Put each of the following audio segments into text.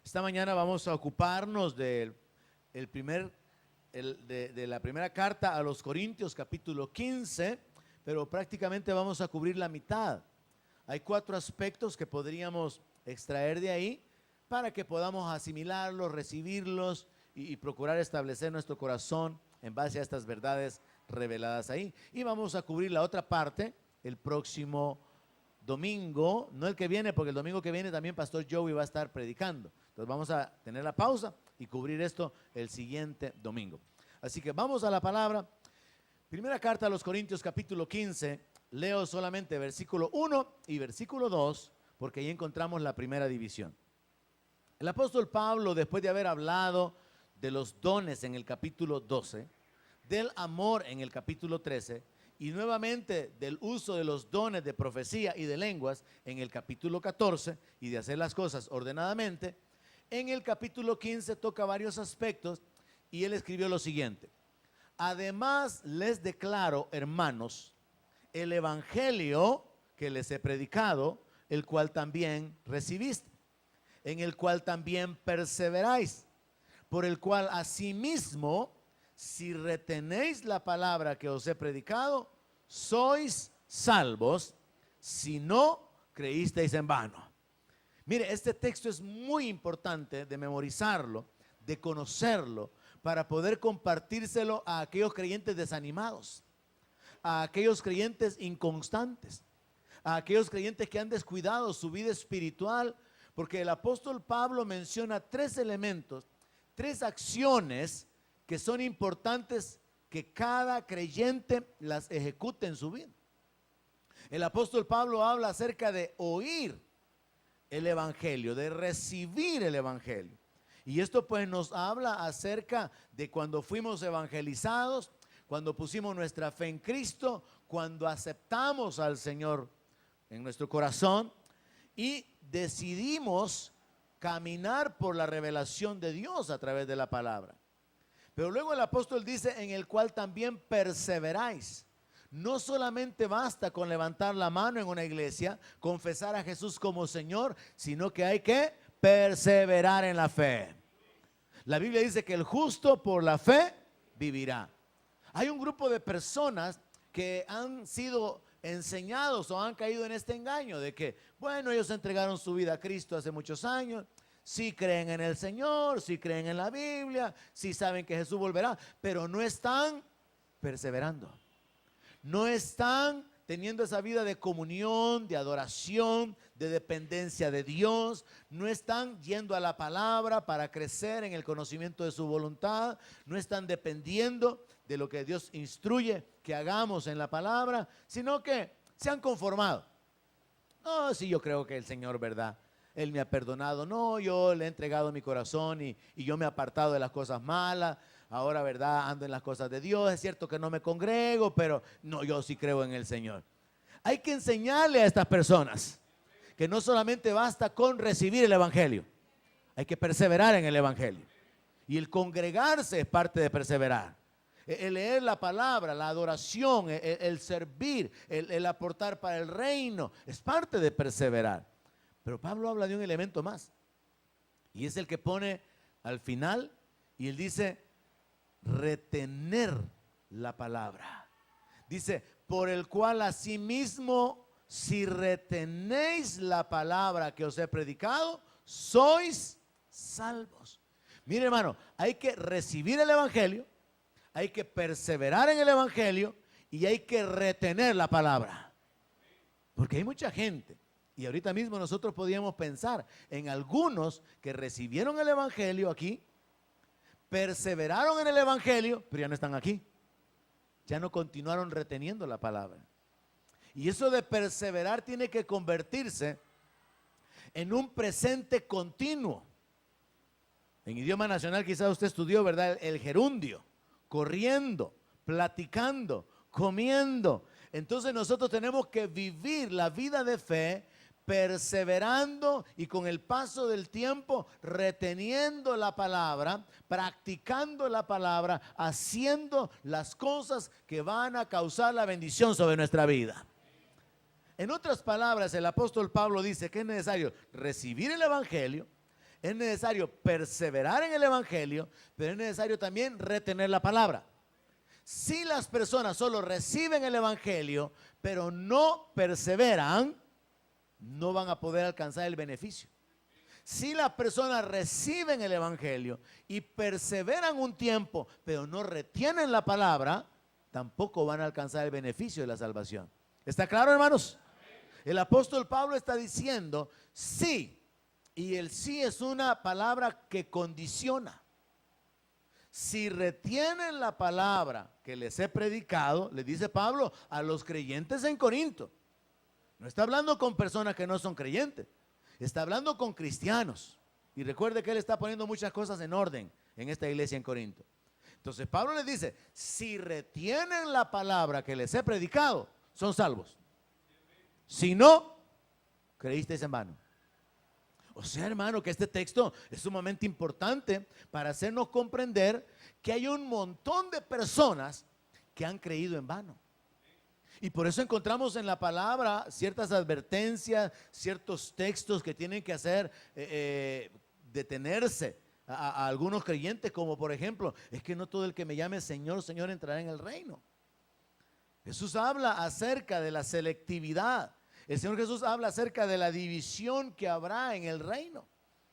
Esta mañana vamos a ocuparnos de la primera carta a los Corintios, capítulo 15, pero prácticamente vamos a cubrir la mitad. Hay 4 aspectos que podríamos extraer de ahí para que podamos asimilarlos, recibirlos y procurar establecer nuestro corazón en base a estas verdades reveladas ahí. Y vamos a cubrir la otra parte el próximo domingo, no el que viene, porque el domingo que viene también Pastor Joey va a estar predicando. Entonces vamos a tener la pausa y cubrir esto el siguiente domingo. Así que vamos a la palabra. Primera carta a los Corintios, capítulo 15. Leo solamente versículo 1 y versículo 2, porque ahí encontramos la primera división. El apóstol Pablo, después de haber hablado de los dones en el capítulo 12, del amor en el capítulo 13, y nuevamente del uso de los dones de profecía y de lenguas en el capítulo 14, y de hacer las cosas ordenadamente, en el capítulo 15 toca varios aspectos, y él escribió lo siguiente: además les declaro, hermanos, el evangelio que les he predicado, el cual también recibiste, en el cual también perseveráis, por el cual asimismo, si retenéis la palabra que os he predicado, sois salvos, si no creísteis en vano. Mire, este texto es muy importante de memorizarlo, de conocerlo, para poder compartírselo a aquellos creyentes desanimados, a aquellos creyentes inconstantes, a aquellos creyentes que han descuidado su vida espiritual, porque el apóstol Pablo menciona 3 elementos, 3 acciones que son importantes que cada creyente las ejecute en su vida. El apóstol Pablo habla acerca de oír el evangelio, de recibir el evangelio. Y esto pues nos habla acerca de cuando fuimos evangelizados, cuando pusimos nuestra fe en Cristo, cuando aceptamos al Señor en nuestro corazón y decidimos caminar por la revelación de Dios a través de la palabra. Pero luego el apóstol dice, en el cual también perseveráis. No solamente basta con levantar la mano en una iglesia, confesar a Jesús como Señor, sino que hay que perseverar en la fe. La Biblia dice que el justo por la fe vivirá. Hay un grupo de personas que han sido enseñados o han caído en este engaño de que, bueno, ellos entregaron su vida a Cristo hace muchos años, sí creen en el Señor, sí creen en la Biblia, sí saben que Jesús volverá, pero no están perseverando, no están teniendo esa vida de comunión, de adoración, de dependencia de Dios, no están yendo a la palabra para crecer en el conocimiento de su voluntad, no están dependiendo de lo que Dios instruye que hagamos en la palabra, sino que se han conformado. No, sí, yo creo que el Señor, ¿verdad? Él me ha perdonado. No, yo le he entregado mi corazón y yo me he apartado de las cosas malas. Ahora, ¿verdad? Ando en las cosas de Dios. Es cierto que no me congrego, pero no, yo sí creo en el Señor. Hay que enseñarle a estas personas que no solamente basta con recibir el evangelio, hay que perseverar en el evangelio. Y el congregarse es parte de perseverar. El leer la palabra, la adoración, el servir, el aportar para el reino, es parte de perseverar. Pero Pablo habla de un elemento más, y es el que pone al final, y él dice, retener la palabra. Dice, por el cual asimismo, si retenéis la palabra que os he predicado, sois salvos. Mire, hermano, hay que recibir el evangelio, hay que perseverar en el evangelio y hay que retener la palabra. Porque hay mucha gente, y ahorita mismo nosotros podíamos pensar en algunos que recibieron el evangelio aquí, perseveraron en el evangelio, pero ya no están aquí. Ya no continuaron reteniendo la palabra. Y eso de perseverar tiene que convertirse en un presente continuo. En idioma nacional quizás usted estudió, ¿verdad? El gerundio, corriendo, platicando, comiendo. Entonces nosotros tenemos que vivir la vida de fe perseverando y con el paso del tiempo reteniendo la palabra, practicando la palabra, haciendo las cosas que van a causar la bendición sobre nuestra vida. En otras palabras, el apóstol Pablo dice que es necesario recibir el evangelio, Es necesario perseverar en el evangelio, pero es necesario también retener la palabra. Si las personas solo reciben el evangelio, pero no perseveran, no van a poder alcanzar el beneficio. Si las personas reciben el evangelio y perseveran un tiempo, pero no retienen la palabra, tampoco van a alcanzar el beneficio de la salvación. ¿Está claro, hermanos? El apóstol Pablo está diciendo sí, y el sí es una palabra que condiciona. Si retienen la palabra que les he predicado, le dice Pablo a los creyentes en Corinto. No está hablando con personas que no son creyentes, está hablando con cristianos. Y recuerde que él está poniendo muchas cosas en orden en esta iglesia en Corinto. Entonces Pablo les dice, si retienen la palabra que les he predicado, son salvos. Si no, creísteis en vano. O sea, hermano, que este texto es sumamente importante para hacernos comprender que hay un montón de personas que han creído en vano. Y por eso encontramos en la palabra ciertas advertencias, ciertos textos que tienen que hacer detenerse a algunos creyentes, como por ejemplo, es que no todo el que me llame Señor, Señor entrará en el reino. Jesús habla acerca de la selectividad. El Señor Jesús habla acerca de la división que habrá en el reino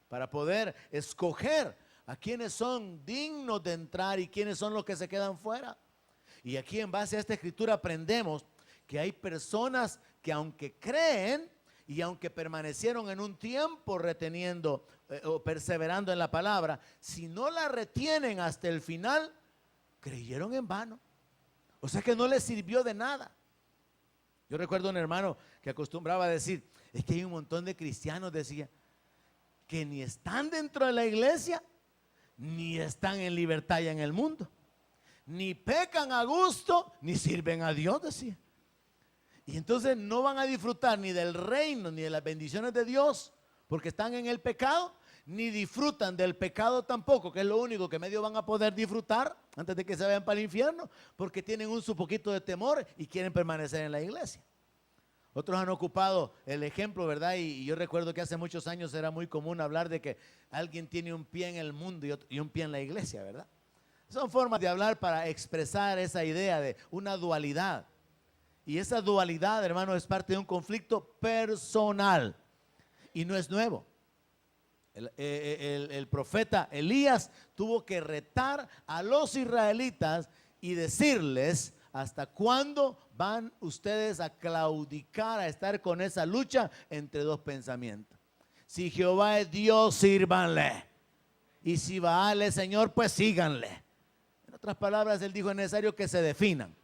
para poder escoger a quienes son dignos de entrar y quienes son los que se quedan fuera. Y aquí en base a esta escritura aprendemos que hay personas que aunque creen y aunque permanecieron en un tiempo reteniendo o perseverando en la palabra, si no la retienen hasta el final, creyeron en vano. O sea que no les sirvió de nada. Yo recuerdo un hermano que acostumbraba a decir, es que hay un montón de cristianos, decía, que ni están dentro de la iglesia, ni están en libertad ya en el mundo. Ni pecan a gusto, ni sirven a Dios, decía. Y entonces no van a disfrutar ni del reino, ni de las bendiciones de Dios, porque están en el pecado, ni disfrutan del pecado tampoco, que es lo único que medio van a poder disfrutar antes de que se vayan para el infierno, porque tienen un su poquito de temor y quieren permanecer en la iglesia. Otros han ocupado el ejemplo, ¿verdad? Y yo recuerdo que hace muchos años era muy común hablar de que alguien tiene un pie en el mundo y un pie en la iglesia, ¿verdad? Son formas de hablar para expresar esa idea de una dualidad. Y esa dualidad, hermano, es parte de un conflicto personal y no es nuevo. El profeta Elías tuvo que retar a los israelitas y decirles: ¿hasta cuándo van ustedes a claudicar, a estar con esa lucha entre dos pensamientos? Si Jehová es Dios, sírvanle. Y si Baal es Señor, pues síganle. En otras palabras, él dijo: es necesario que se definan.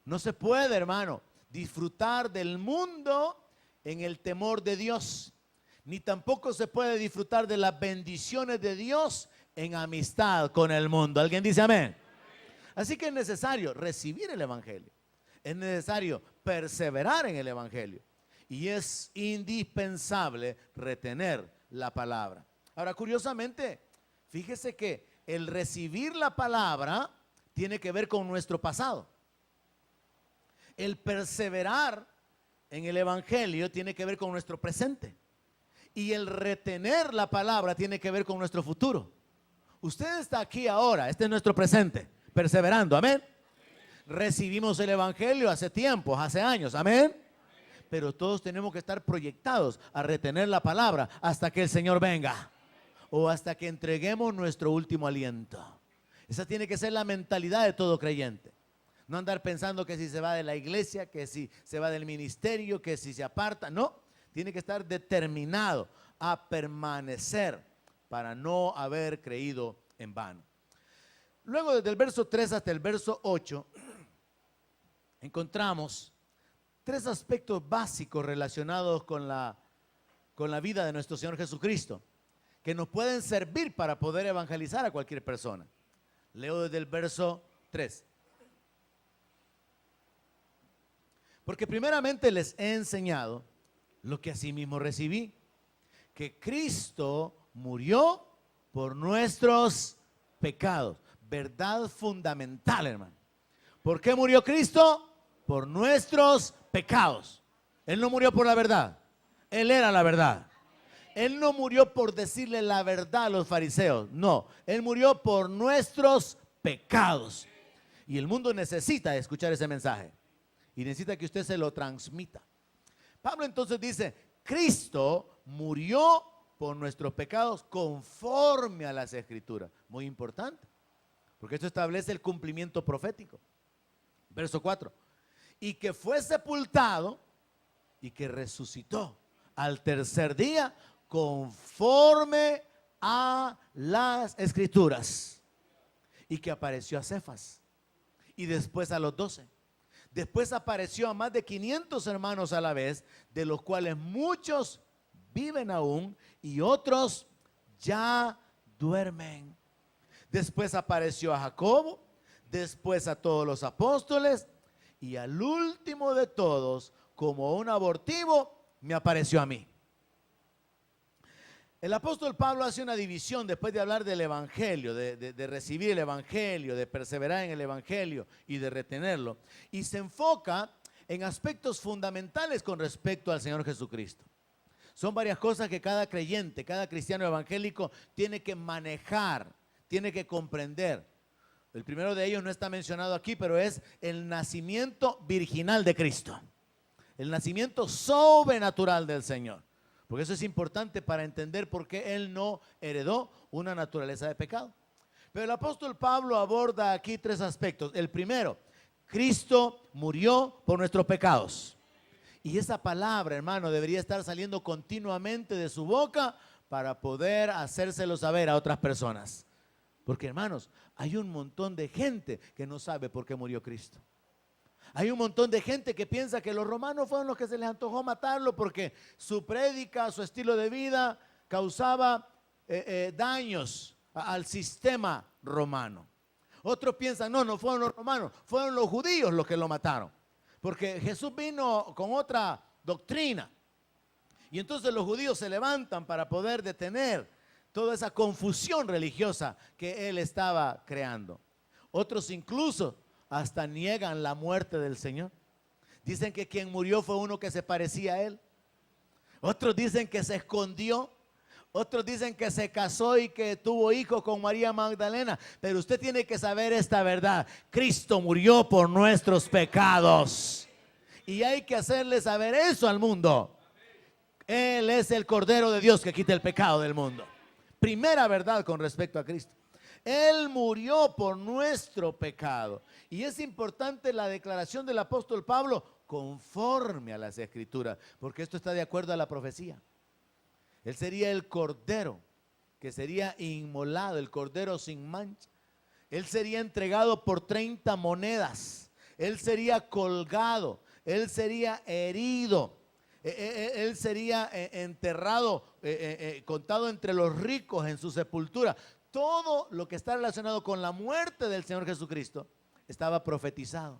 No se puede, hermano, disfrutar del mundo en el temor de Dios. Ni tampoco se puede disfrutar de las bendiciones de Dios en amistad con el mundo. ¿Alguien dice amén? Así que es necesario recibir el evangelio. Es necesario perseverar en el evangelio. Y es indispensable retener la palabra. Ahora, curiosamente, fíjese que el recibir la palabra tiene que ver con nuestro pasado. El perseverar en el evangelio tiene que ver con nuestro presente. Y el retener la palabra tiene que ver con nuestro futuro. Usted está aquí ahora, este es nuestro presente, perseverando, amén. Recibimos el evangelio hace tiempos, hace años, amén. Pero todos tenemos que estar proyectados a retener la palabra hasta que el Señor venga o hasta que entreguemos nuestro último aliento. Esa tiene que ser la mentalidad de todo creyente. No andar pensando que si se va de la iglesia, que si se va del ministerio, que si se aparta. No, tiene que estar determinado a permanecer para no haber creído en vano. Luego, desde el verso 3 hasta el verso 8, encontramos tres aspectos básicos relacionados con la vida de nuestro Señor Jesucristo, que nos pueden servir para poder evangelizar a cualquier persona. Leo desde el verso 3. Porque primeramente les he enseñado lo que asimismo recibí, que Cristo murió por nuestros pecados. Verdad fundamental, hermano. ¿Por qué murió Cristo? Por nuestros pecados. Él no murió por la verdad, Él era la verdad. Él no murió por decirle la verdad a los fariseos, no, Él murió por nuestros pecados. Y el mundo necesita escuchar ese mensaje y necesita que usted se lo transmita. Pablo entonces dice, Cristo murió por nuestros pecados conforme a las Escrituras. Muy importante, porque esto establece el cumplimiento profético. Verso 4. Y que fue sepultado y que resucitó al tercer día conforme a las Escrituras. Y que apareció a Cefas y después a los 12. Después apareció a más de 500 hermanos a la vez, de los cuales muchos viven aún y otros ya duermen. Después apareció a Jacobo, después a todos los apóstoles y al último de todos, como un abortivo, me apareció a mí. El apóstol Pablo hace una división después de hablar del evangelio, de recibir el evangelio, de perseverar en el evangelio y de retenerlo. Y se enfoca en aspectos fundamentales con respecto al Señor Jesucristo. Son varias cosas que cada creyente, cada cristiano evangélico tiene que manejar, tiene que comprender. El primero de ellos no está mencionado aquí, pero es el nacimiento virginal de Cristo. El nacimiento sobrenatural del Señor. Porque eso es importante para entender por qué Él no heredó una naturaleza de pecado. Pero el apóstol Pablo aborda aquí tres aspectos. El primero, Cristo murió por nuestros pecados. Y esa palabra, hermano, debería estar saliendo continuamente de su boca para poder hacérselo saber a otras personas. Porque, hermanos, hay un montón de gente que no sabe por qué murió Cristo. Hay un montón de gente que piensa que los romanos fueron los que se les antojó matarlo porque su prédica, su estilo de vida causaba daños al sistema romano. Otros piensan, no fueron los romanos, fueron los judíos los que lo mataron. Porque Jesús vino con otra doctrina. Y entonces los judíos se levantan para poder detener toda esa confusión religiosa que él estaba creando. Otros incluso hasta niegan la muerte del Señor. Dicen que quien murió fue uno que se parecía a él. Otros dicen que se escondió. Otros dicen que se casó y que tuvo hijos con María Magdalena. Pero usted tiene que saber esta verdad. Cristo murió por nuestros pecados. Y hay que hacerle saber eso al mundo. Él es el Cordero de Dios que quita el pecado del mundo. Primera verdad con respecto a Cristo. Él murió por nuestro pecado. Y es importante la declaración del apóstol Pablo conforme a las Escrituras, porque esto está de acuerdo a la profecía. Él sería el cordero que sería inmolado, el cordero sin mancha. Él sería entregado por 30 monedas. Él sería colgado. Él sería herido. Él sería enterrado, contado entre los ricos en su sepultura. Todo lo que está relacionado con la muerte del Señor Jesucristo estaba profetizado.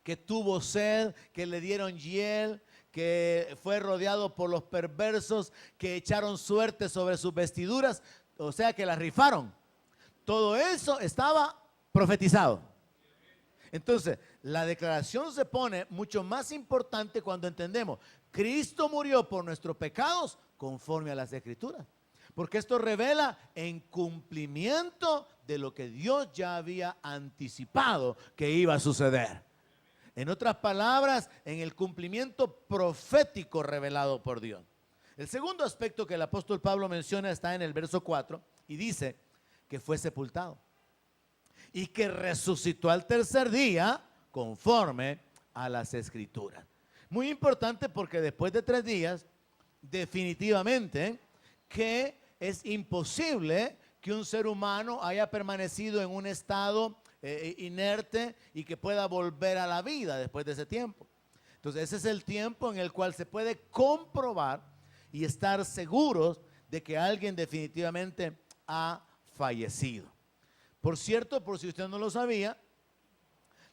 Que tuvo sed, que le dieron hiel, que fue rodeado por los perversos, que echaron suerte sobre sus vestiduras, o sea que las rifaron. Todo eso estaba profetizado. Entonces, la declaración se pone mucho más importante cuando entendemos, Cristo murió por nuestros pecados conforme a las Escrituras. Porque esto revela en cumplimiento de lo que Dios ya había anticipado que iba a suceder. En otras palabras, en el cumplimiento profético revelado por Dios. El segundo aspecto que el apóstol Pablo menciona está en el verso 4 y dice que fue sepultado y que resucitó al tercer día conforme a las Escrituras. Muy importante porque después de 3 días, definitivamente que es imposible que un ser humano haya permanecido en un estado inerte y que pueda volver a la vida después de ese tiempo. Entonces ese es el tiempo en el cual se puede comprobar y estar seguros de que alguien definitivamente ha fallecido. Por cierto, por si usted no lo sabía,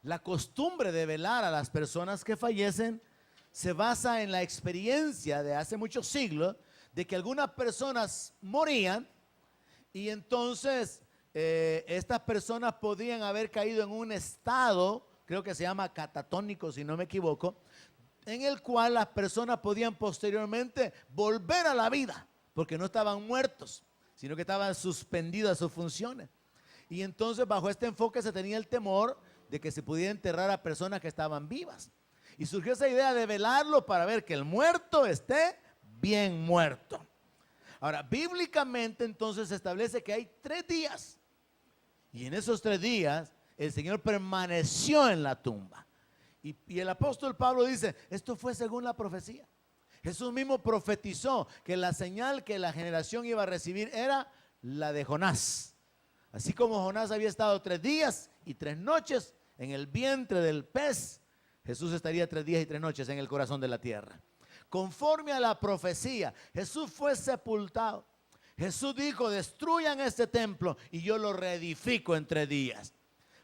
la costumbre de velar a las personas que fallecen se basa en la experiencia de hace muchos siglos de que algunas personas morían y entonces estas personas podían haber caído en un estado, creo que se llama catatónico si no me equivoco, en el cual las personas podían posteriormente volver a la vida, porque no estaban muertos, sino que estaban suspendidas sus funciones. Y entonces bajo este enfoque se tenía el temor de que se pudiera enterrar a personas que estaban vivas. Y surgió esa idea de velarlo para ver que el muerto esté bien muerto. Ahora, bíblicamente entonces se establece que hay 3 días. Y en esos 3 días el Señor permaneció en la tumba. Y el apóstol Pablo dice, esto fue según la profecía. Jesús mismo profetizó que la señal que la generación iba a recibir era la de Jonás. Así como Jonás había estado 3 días y 3 noches en el vientre del pez, Jesús estaría 3 días y 3 noches en el corazón de la tierra. Conforme a la profecía, Jesús fue sepultado. Jesús dijo, destruyan este templo y yo lo reedifico en 3 días.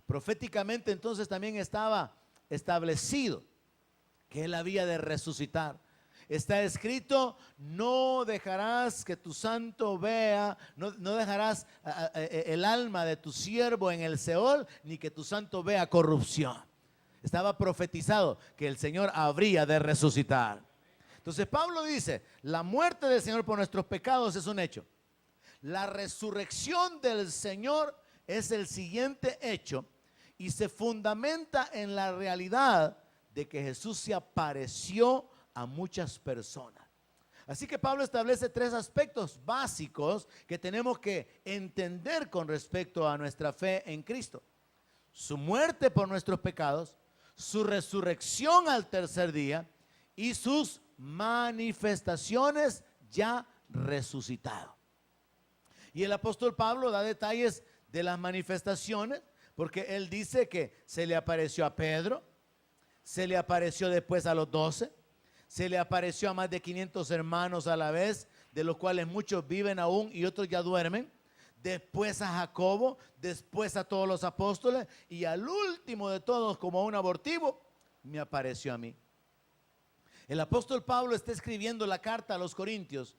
Proféticamente entonces también estaba establecido que Él había de resucitar. Está escrito, no dejarás que tu santo vea, no dejarás el alma de tu siervo en el Seol, ni que tu santo vea corrupción. Estaba profetizado que el Señor habría de resucitar. Entonces Pablo dice, la muerte del Señor por nuestros pecados es un hecho. La resurrección del Señor es el siguiente hecho y se fundamenta en la realidad de que Jesús se apareció a muchas personas. Así que Pablo establece 3 aspectos básicos que tenemos que entender con respecto a nuestra fe en Cristo: su muerte por nuestros pecados, su resurrección al tercer día y sus manifestaciones ya resucitado. Y el apóstol Pablo da detalles de las manifestaciones, porque él dice que se le apareció a Pedro, se le apareció después a los 12, se le apareció a más de 500 hermanos a la vez, de los cuales muchos viven aún y otros ya duermen. Después a Jacobo, después a todos los apóstoles y al último de todos, como un abortivo, me apareció a mí. El apóstol Pablo está escribiendo la carta a los Corintios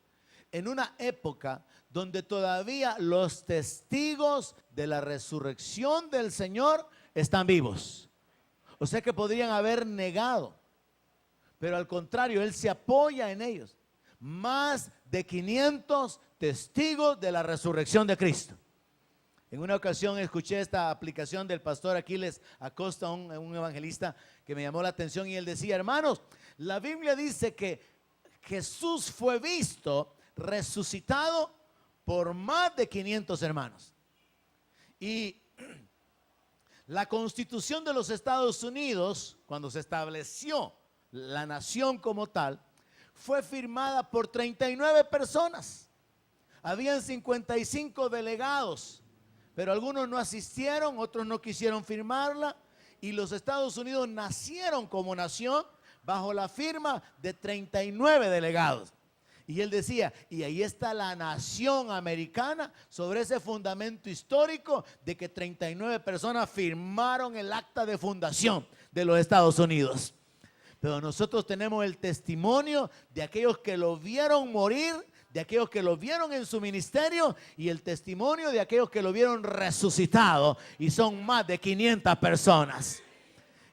en una época donde todavía los testigos de la resurrección del Señor están vivos. O sea que podrían haber negado, pero al contrario, él se apoya en ellos. Más de 500 testigos de la resurrección de Cristo. En una ocasión escuché esta aplicación del pastor Aquiles Acosta, un evangelista que me llamó la atención, y él decía, hermanos, la Biblia dice que Jesús fue visto resucitado por más de 500 hermanos. Y la Constitución de los Estados Unidos, cuando se estableció la nación como tal, fue firmada por 39 personas. Habían 55 delegados, pero algunos no asistieron, otros no quisieron firmarla, y los Estados Unidos nacieron como nación bajo la firma de 39 delegados. Y él decía, y ahí está la nación americana sobre ese fundamento histórico de que 39 personas firmaron el acta de fundación de los Estados Unidos. Pero nosotros tenemos el testimonio de aquellos que lo vieron morir, de aquellos que lo vieron en su ministerio y el testimonio de aquellos que lo vieron resucitado, y son más de 500 personas.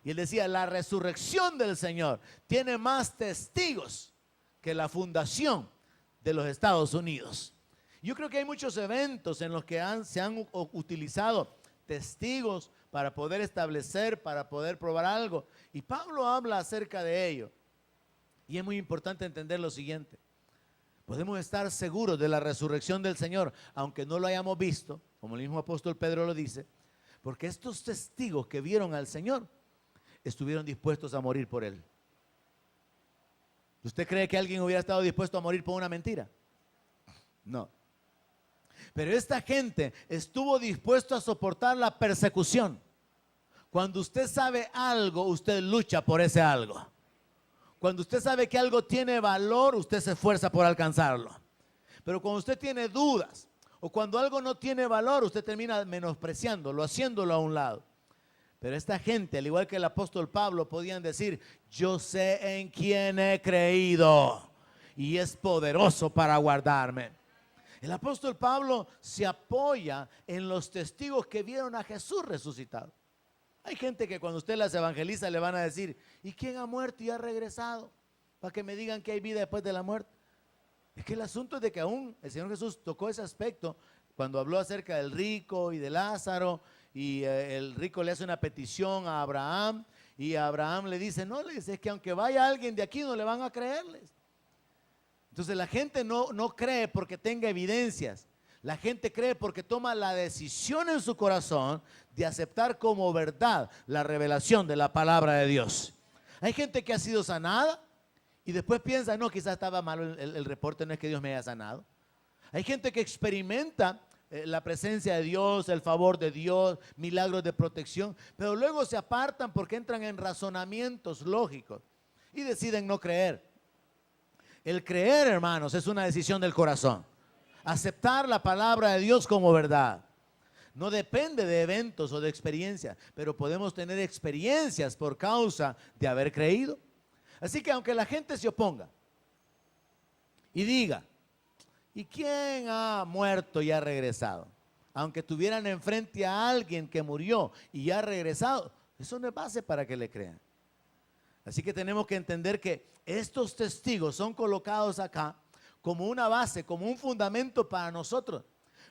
Y él decía, la resurrección del Señor tiene más testigos que la fundación de los Estados Unidos. Yo creo que hay muchos eventos en los que se han utilizado testigos para poder establecer, para poder probar algo. Y Pablo habla acerca de ello. Y es muy importante entender lo siguiente. Podemos estar seguros de la resurrección del Señor, aunque no lo hayamos visto, como el mismo apóstol Pedro lo dice, porque estos testigos que vieron al Señor estuvieron dispuestos a morir por Él. ¿Usted cree que alguien hubiera estado dispuesto a morir por una mentira? No. Pero esta gente estuvo dispuesto a soportar la persecución. Cuando usted sabe algo, usted lucha por ese algo. Cuando usted sabe que algo tiene valor, usted se esfuerza por alcanzarlo. Pero cuando usted tiene dudas, o cuando algo no tiene valor, usted termina menospreciándolo, haciéndolo a un lado. Pero esta gente, al igual que el apóstol Pablo, podían decir, yo sé en quién he creído y es poderoso para guardarme. El apóstol Pablo se apoya en los testigos que vieron a Jesús resucitado. Hay gente que cuando usted las evangeliza le van a decir, ¿y quién ha muerto y ha regresado? Para que me digan que hay vida después de la muerte. Es que el asunto es de que aún el Señor Jesús tocó ese aspecto cuando habló acerca del rico y de Lázaro, y el rico le hace una petición a Abraham, y Abraham le dice, no, le dice, es que aunque vaya alguien de aquí no le van a creerles. Entonces la gente no cree porque tenga evidencias. La gente cree porque toma la decisión en su corazón de aceptar como verdad la revelación de la palabra de Dios. Hay gente que ha sido sanada y después piensa, no, quizás estaba malo el reporte, no es que Dios me haya sanado. Hay gente que experimenta la presencia de Dios, el favor de Dios, milagros de protección, pero luego se apartan porque entran en razonamientos lógicos y deciden no creer. El creer, hermanos, es una decisión del corazón. Aceptar la palabra de Dios como verdad. No depende de eventos o de experiencias, pero podemos tener experiencias por causa de haber creído. Así que aunque la gente se oponga y diga, ¿y quién ha muerto y ha regresado? Aunque tuvieran enfrente a alguien que murió y ha regresado, eso no es base para que le crean. Así que tenemos que entender que estos testigos son colocados acá como una base, como un fundamento para nosotros,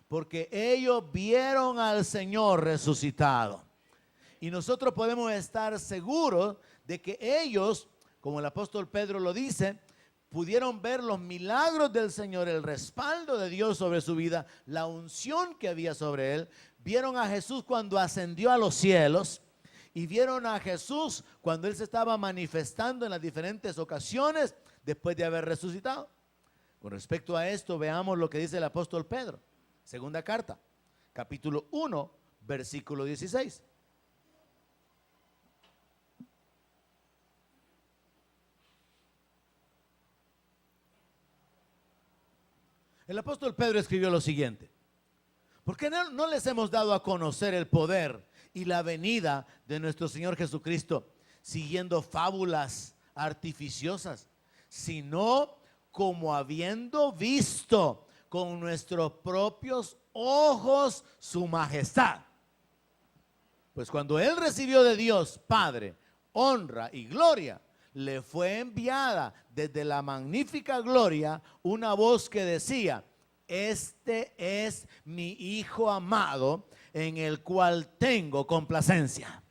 porque ellos vieron al Señor resucitado. Y nosotros podemos estar seguros de que ellos, como el apóstol Pedro lo dice, pudieron ver los milagros del Señor, el respaldo de Dios sobre su vida, la unción que había sobre él. Vieron a Jesús cuando ascendió a los cielos y vieron a Jesús cuando él se estaba manifestando en las diferentes ocasiones después de haber resucitado. Con respecto a esto, veamos lo que dice el apóstol Pedro. Segunda carta, capítulo 1, versículo 16. El apóstol Pedro escribió lo siguiente: ¿por qué no les hemos dado a conocer el poder y la venida de nuestro Señor Jesucristo siguiendo fábulas artificiosas, sino como habiendo visto con nuestros propios ojos su majestad? Pues cuando él recibió de Dios Padre honra y gloria, le fue enviada desde la magnífica gloria una voz que decía: este es mi Hijo amado, en el cual tengo complacencia.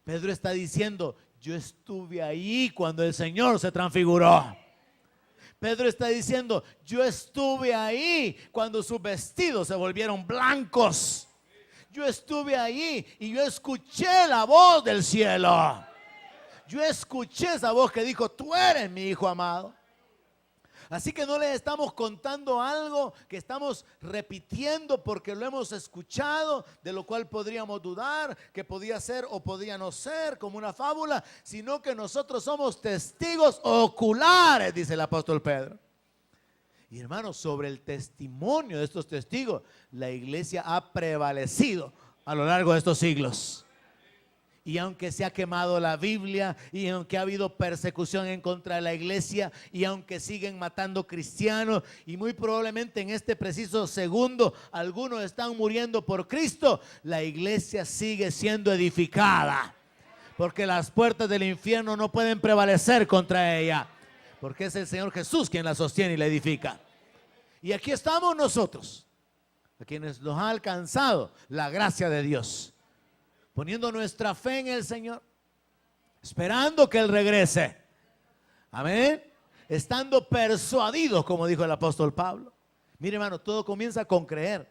Pedro está diciendo, yo estuve ahí cuando el Señor se transfiguró. Pedro está diciendo, yo estuve ahí cuando sus vestidos se volvieron blancos. Yo estuve ahí y yo escuché la voz del cielo. Yo escuché esa voz que dijo, tú eres mi Hijo amado. Así que no les estamos contando algo que estamos repitiendo porque lo hemos escuchado, de lo cual podríamos dudar que podía ser o podía no ser, como una fábula, sino que nosotros somos testigos oculares, dice el apóstol Pedro. Y hermanos, sobre el testimonio de estos testigos, la iglesia ha prevalecido a lo largo de estos siglos. Y aunque se ha quemado la Biblia, y aunque ha habido persecución en contra de la iglesia, y aunque siguen matando cristianos, y muy probablemente en este preciso segundo algunos están muriendo por Cristo, la iglesia sigue siendo edificada, porque las puertas del infierno no pueden prevalecer contra ella, porque es el Señor Jesús quien la sostiene y la edifica. Y aquí estamos nosotros, a quienes nos ha alcanzado la gracia de Dios, poniendo nuestra fe en el Señor, esperando que Él regrese. Amén. Estando persuadidos, como dijo el apóstol Pablo. Mire, hermano, todo comienza con creer,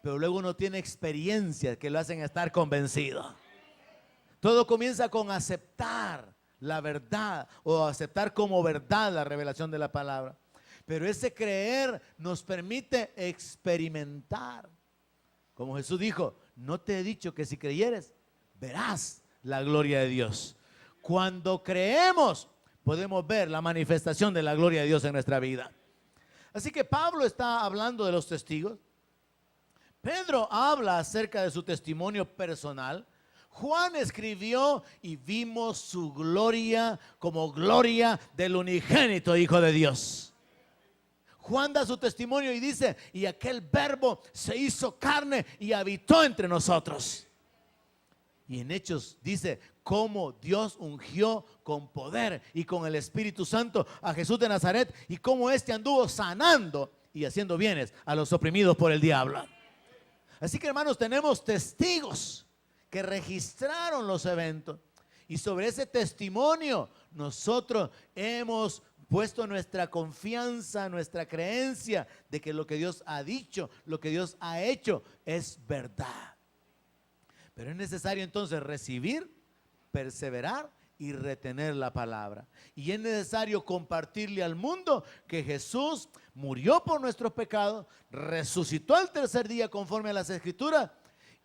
pero luego uno tiene experiencias que lo hacen estar convencido. Todo comienza con aceptar la verdad o aceptar como verdad la revelación de la palabra. Pero ese creer nos permite experimentar. Como Jesús dijo, no te he dicho que si creyeres, verás la gloria de Dios. Cuando creemos, podemos ver la manifestación de la gloria de Dios en nuestra vida. Así que Pablo está hablando de los testigos. Pedro habla acerca de su testimonio personal. Juan escribió y vimos su gloria como gloria del unigénito Hijo de Dios. Juan da su testimonio y dice, y aquel verbo se hizo carne y habitó entre nosotros. Y en Hechos dice cómo Dios ungió con poder y con el Espíritu Santo a Jesús de Nazaret y cómo éste anduvo sanando y haciendo bienes a los oprimidos por el diablo. Así que, hermanos, tenemos testigos que registraron los eventos y sobre ese testimonio nosotros hemos puesto nuestra confianza, nuestra creencia de que lo que Dios ha dicho, lo que Dios ha hecho es verdad. Pero es necesario entonces recibir, perseverar y retener la palabra. Y es necesario compartirle al mundo que Jesús murió por nuestros pecados, resucitó al tercer día conforme a las Escrituras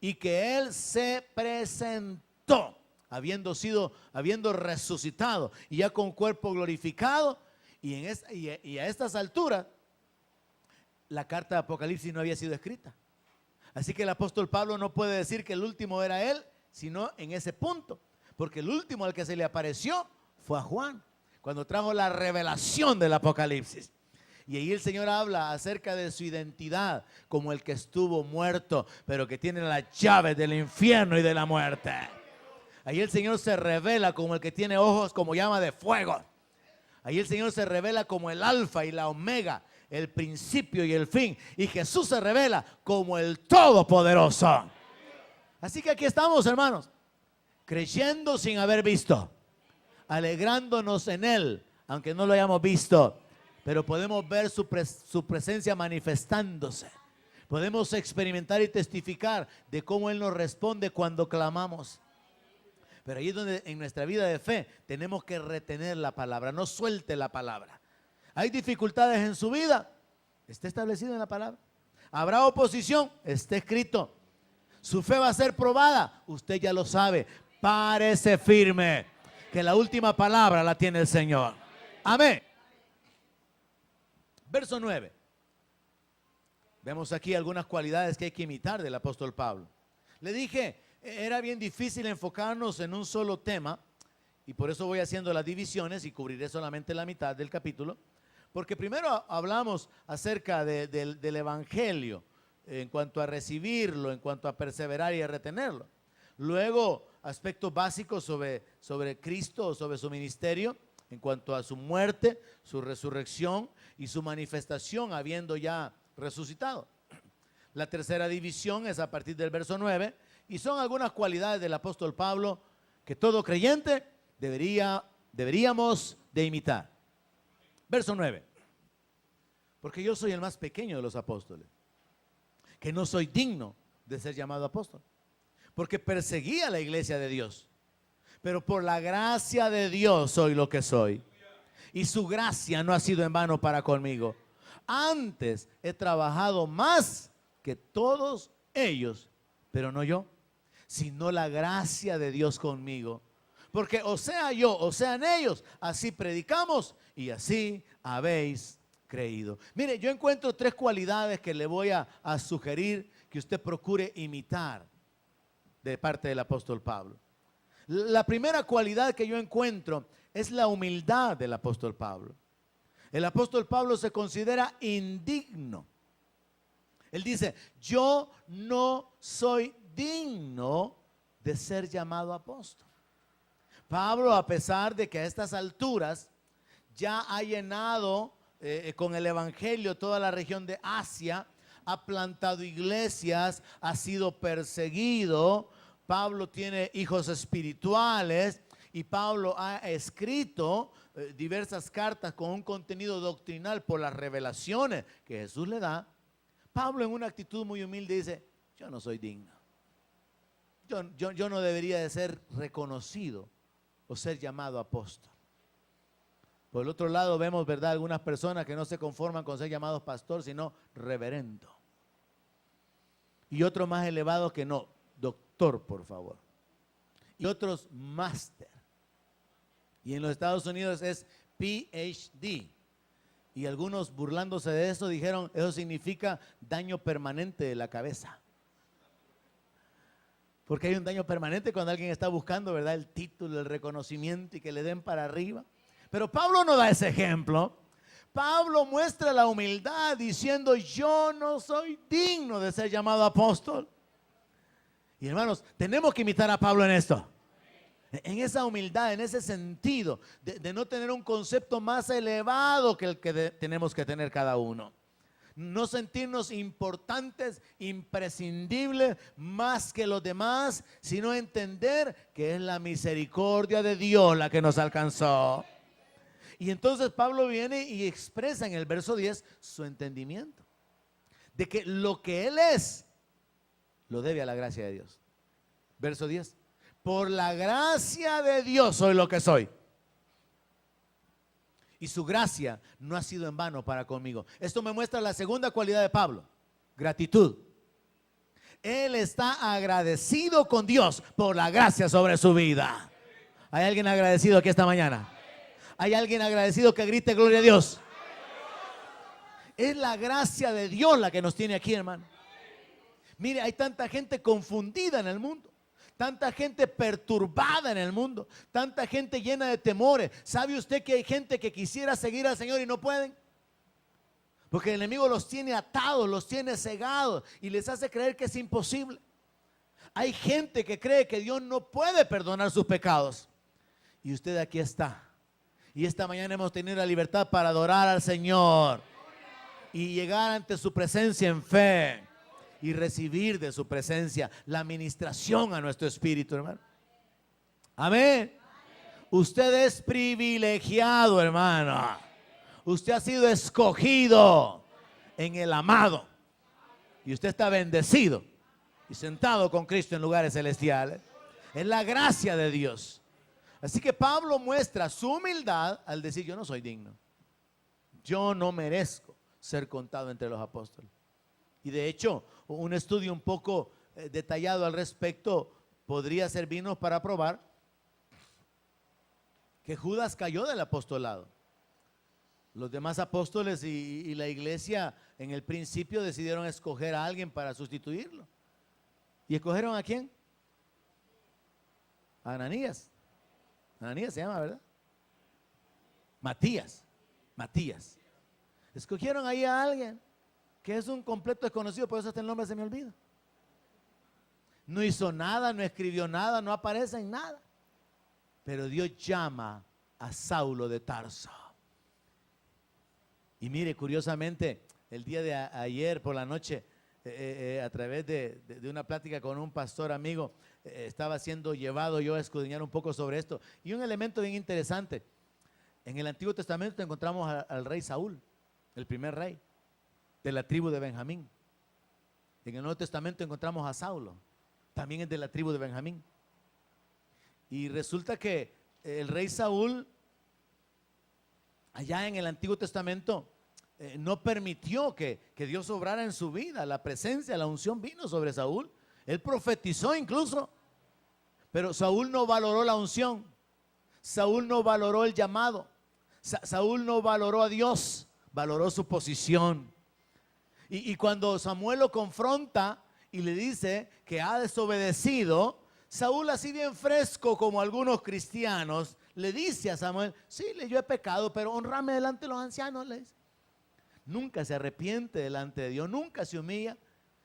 y que Él se presentó, habiendo resucitado y ya con cuerpo glorificado. Y a estas alturas la carta de Apocalipsis no había sido escrita. Así que el apóstol Pablo no puede decir que el último era él, sino en ese punto. Porque el último al que se le apareció fue a Juan, cuando trajo la revelación del Apocalipsis. Y ahí el Señor habla acerca de su identidad como el que estuvo muerto, pero que tiene las llaves del infierno y de la muerte. Ahí el Señor se revela como el que tiene ojos como llama de fuego. Ahí el Señor se revela como el alfa y la omega, el principio y el fin. Y Jesús se revela como el todopoderoso. Así que aquí estamos, hermanos, creyendo sin haber visto, alegrándonos en Él, aunque no lo hayamos visto, pero podemos ver su presencia manifestándose. Podemos experimentar y testificar de cómo Él nos responde cuando clamamos. Pero ahí es donde en nuestra vida de fe tenemos que retener la palabra, no suelte la palabra. Hay dificultades en su vida, está establecido en la palabra. Habrá oposición, está escrito. Su fe va a ser probada, usted ya lo sabe. Párese firme, que la última palabra la tiene el Señor. Amén. Verso 9. Vemos aquí algunas cualidades que hay que imitar del apóstol Pablo. Le dije, era bien difícil enfocarnos en un solo tema y por eso voy haciendo las divisiones y cubriré solamente la mitad del capítulo, porque primero hablamos acerca del evangelio en cuanto a recibirlo, en cuanto a perseverar y a retenerlo. Luego aspectos básicos sobre Cristo, sobre su ministerio, en cuanto a su muerte, su resurrección y su manifestación habiendo ya resucitado. La tercera división es a partir del verso 9 y son algunas cualidades del apóstol Pablo que todo creyente deberíamos de imitar. Verso 9. Porque yo soy el más pequeño de los apóstoles, que no soy digno de ser llamado apóstol, porque perseguía la iglesia de Dios, pero por la gracia de Dios soy lo que soy. Y su gracia no ha sido en vano para conmigo. Antes he trabajado más que todos ellos, pero no yo, sino la gracia de Dios conmigo. Porque o sea yo, o sean ellos, así predicamos y así habéis creído. Mire, yo encuentro tres cualidades que le voy a sugerir que usted procure imitar de parte del apóstol Pablo. La primera cualidad que yo encuentro es la humildad del apóstol Pablo. El apóstol Pablo se considera indigno. Él dice, yo no soy digno de ser llamado apóstol. Pablo, a pesar de que a estas alturas ya ha llenado con el evangelio toda la región de Asia, ha plantado iglesias, ha sido perseguido. Pablo tiene hijos espirituales y Pablo ha escrito diversas cartas con un contenido doctrinal por las revelaciones que Jesús le da. Pablo, en una actitud muy humilde, dice, yo no soy digno. Yo no debería de ser reconocido o ser llamado apóstol. Por el otro lado vemos, ¿verdad?, algunas personas que no se conforman con ser llamados pastor, sino reverendo. Y otros más elevados que no, doctor, por favor. Y otros máster. Y en los Estados Unidos es PhD. Y algunos, burlándose de eso, dijeron, eso significa daño permanente de la cabeza. Porque hay un daño permanente cuando alguien está buscando, ¿verdad?, el título, el reconocimiento y que le den para arriba. Pero Pablo no da ese ejemplo. Pablo muestra la humildad diciendo, yo no soy digno de ser llamado apóstol. Y hermanos, tenemos que imitar a Pablo en esto. En esa humildad, en ese sentido de no tener un concepto más elevado que el que tenemos que tener cada uno. No sentirnos importantes, imprescindibles, más que los demás, sino entender que es la misericordia de Dios la que nos alcanzó. Y entonces Pablo viene y expresa en el verso 10 su entendimiento de que lo que él es, lo debe a la gracia de Dios. Verso 10. Por la gracia de Dios soy lo que soy. Y su gracia no ha sido en vano para conmigo. Esto me muestra la segunda cualidad de Pablo: gratitud. Él está agradecido con Dios por la gracia sobre su vida. ¿Hay alguien agradecido aquí esta mañana? ¿Hay alguien agradecido que grite gloria a Dios? Es la gracia de Dios la que nos tiene aquí, hermano. Mire, hay tanta gente confundida en el mundo. Tanta gente perturbada en el mundo, tanta gente llena de temores. ¿Sabe usted que hay gente que quisiera seguir al Señor y no pueden? Porque el enemigo los tiene atados, los tiene cegados y les hace creer que es imposible. Hay gente que cree que Dios no puede perdonar sus pecados. Y usted aquí está. Y esta mañana hemos tenido la libertad para adorar al Señor y llegar ante su presencia en fe. Y recibir de su presencia la ministración a nuestro espíritu, hermano. Amén. Usted es privilegiado, hermano. Usted ha sido escogido en el amado. Y usted está bendecido y sentado con Cristo en lugares celestiales. Es la gracia de Dios. Así que Pablo muestra su humildad al decir: yo no soy digno. Yo no merezco ser contado entre los apóstoles. Y de hecho, un estudio un poco detallado al respecto podría servirnos para probar que Judas cayó del apostolado. Los demás apóstoles y la iglesia en el principio decidieron escoger a alguien para sustituirlo. ¿Y escogieron a quién? A Ananías. Ananías se llama, ¿verdad? Matías. Escogieron ahí a alguien que es un completo desconocido, por eso hasta el nombre se me olvida. No hizo nada, no escribió nada, no aparece en nada. Pero Dios llama a Saulo de Tarso. Y mire, curiosamente, el día de ayer por la noche, a través de una plática con un pastor amigo, estaba siendo llevado yo a escudriñar un poco sobre esto. Y un elemento bien interesante: en el Antiguo Testamento encontramos al rey Saúl, el primer rey de la tribu de Benjamín. En el Nuevo Testamento encontramos a Saulo, también es de la tribu de Benjamín. Y resulta que el rey Saúl, allá en el Antiguo Testamento, no permitió que Dios obrara en su vida. La presencia, la unción vino sobre Saúl. Él profetizó incluso, pero Saúl no valoró la unción. Saúl no valoró el llamado. Saúl no valoró a Dios, valoró su posición. Y cuando Samuel lo confronta y le dice que ha desobedecido, Saúl, así bien fresco como algunos cristianos, le dice a Samuel: sí, yo he pecado, pero honrame delante de los ancianos, le dice. Nunca se arrepiente delante de Dios, nunca se humilla,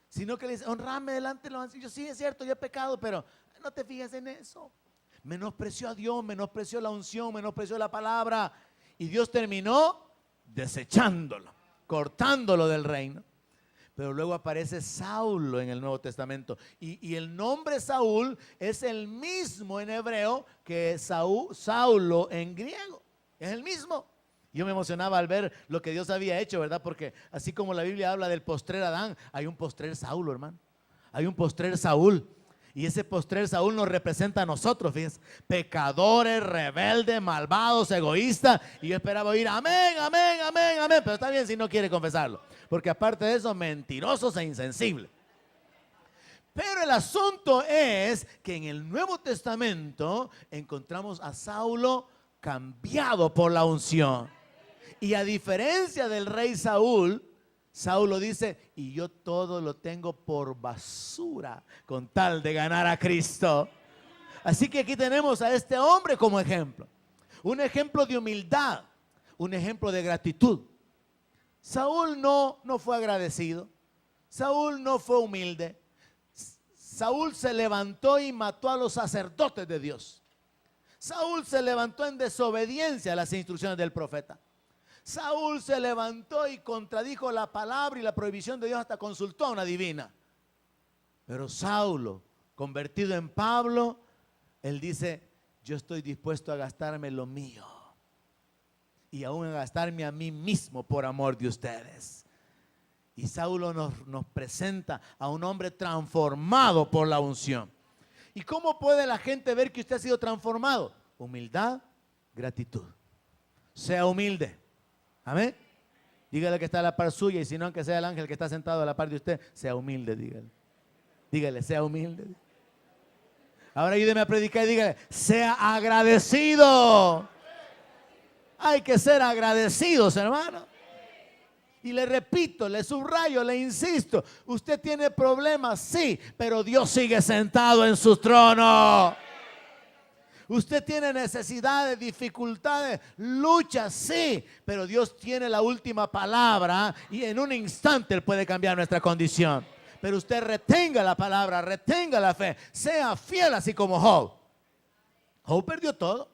sino que le dice: honrame delante de los ancianos. Sí, es cierto, yo he pecado, pero no te fijes en eso. Menospreció a Dios, menospreció la unción, menospreció la palabra, y Dios terminó desechándolo, cortándolo del reino. Pero luego aparece Saulo en el Nuevo Testamento, y el nombre Saúl es el mismo en hebreo que Saulo en griego, es el mismo. Yo me emocionaba al ver lo que Dios había hecho, ¿verdad? Porque así como la Biblia habla del postrer Adán, hay un postrer Saulo, hermano. Hay un postrer Saúl. Y ese postrer Saúl nos representa a nosotros, fíjense, pecadores, rebeldes, malvados, egoístas. Y yo esperaba oír amén, amén, amén, amén. Pero está bien si no quiere confesarlo, porque aparte de eso, mentirosos e insensibles. Pero el asunto es que en el Nuevo Testamento encontramos a Saulo cambiado por la unción. Y a diferencia del rey Saúl, Saulo dice: y yo todo lo tengo por basura con tal de ganar a Cristo. Así que aquí tenemos a este hombre como ejemplo. Un ejemplo de humildad, un ejemplo de gratitud. Saúl no fue agradecido. Saúl no fue humilde. Saúl se levantó y mató a los sacerdotes de Dios. Saúl se levantó en desobediencia a las instrucciones del profeta. Saúl se levantó y contradijo la palabra y la prohibición de Dios, hasta consultó a una divina. Pero Saulo, convertido en Pablo, él dice: yo estoy dispuesto a gastarme lo mío y aún a gastarme a mí mismo por amor de ustedes. Y Saulo nos presenta a un hombre transformado por la unción. ¿Y cómo puede la gente ver que usted ha sido transformado? Humildad, gratitud. Sea humilde. Amén. Dígale que está a la par suya, y si no, aunque sea el ángel que está sentado a la par de usted, sea humilde, dígale. Dígale, sea humilde. Ahora ayúdeme a predicar y dígale: sea agradecido. Hay que ser agradecidos, hermano. Y le repito, le subrayo, le insisto: usted tiene problemas, sí, pero Dios sigue sentado en su trono. Usted tiene necesidades, dificultades, luchas, sí, pero Dios tiene la última palabra y en un instante Él puede cambiar nuestra condición. Pero usted retenga la palabra, retenga la fe, sea fiel así como Job. Job perdió todo.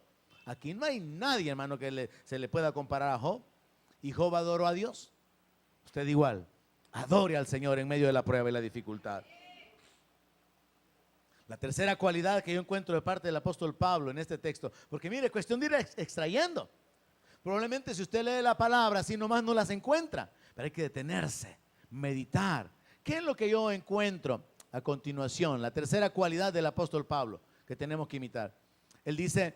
Aquí no hay nadie, hermano, que se le pueda comparar a Job. Y Job adoró a Dios. Usted igual, adore al Señor en medio de la prueba y la dificultad. La tercera cualidad que yo encuentro de parte del apóstol Pablo en este texto, porque mire, cuestión de ir extrayendo. Probablemente si usted lee la palabra, así nomás no las encuentra, pero hay que detenerse, meditar. ¿Qué es lo que yo encuentro a continuación? La tercera cualidad del apóstol Pablo que tenemos que imitar. Él dice: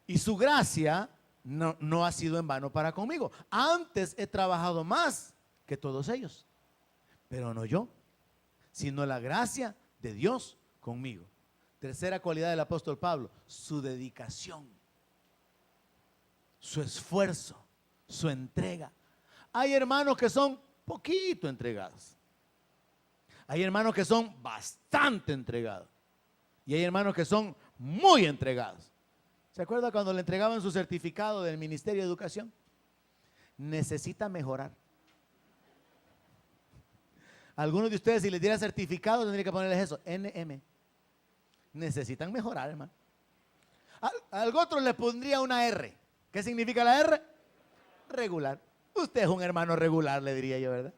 y su gracia no ha sido en vano para conmigo. Antes he trabajado más que todos ellos, pero no yo, sino la gracia de Dios conmigo. Tercera cualidad del apóstol Pablo: su dedicación, su esfuerzo, su entrega. Hay hermanos que son poquito entregados. Hay hermanos que son bastante entregados. Y hay hermanos que son muy entregados. ¿Se acuerda cuando le entregaban su certificado del Ministerio de Educación? Necesita mejorar. Algunos de ustedes, si les diera certificado, tendría que ponerles eso: NM. Necesitan mejorar, hermano. Al otro le pondría una R. ¿Qué significa la R? Regular. Usted es un hermano regular, le diría yo, ¿verdad?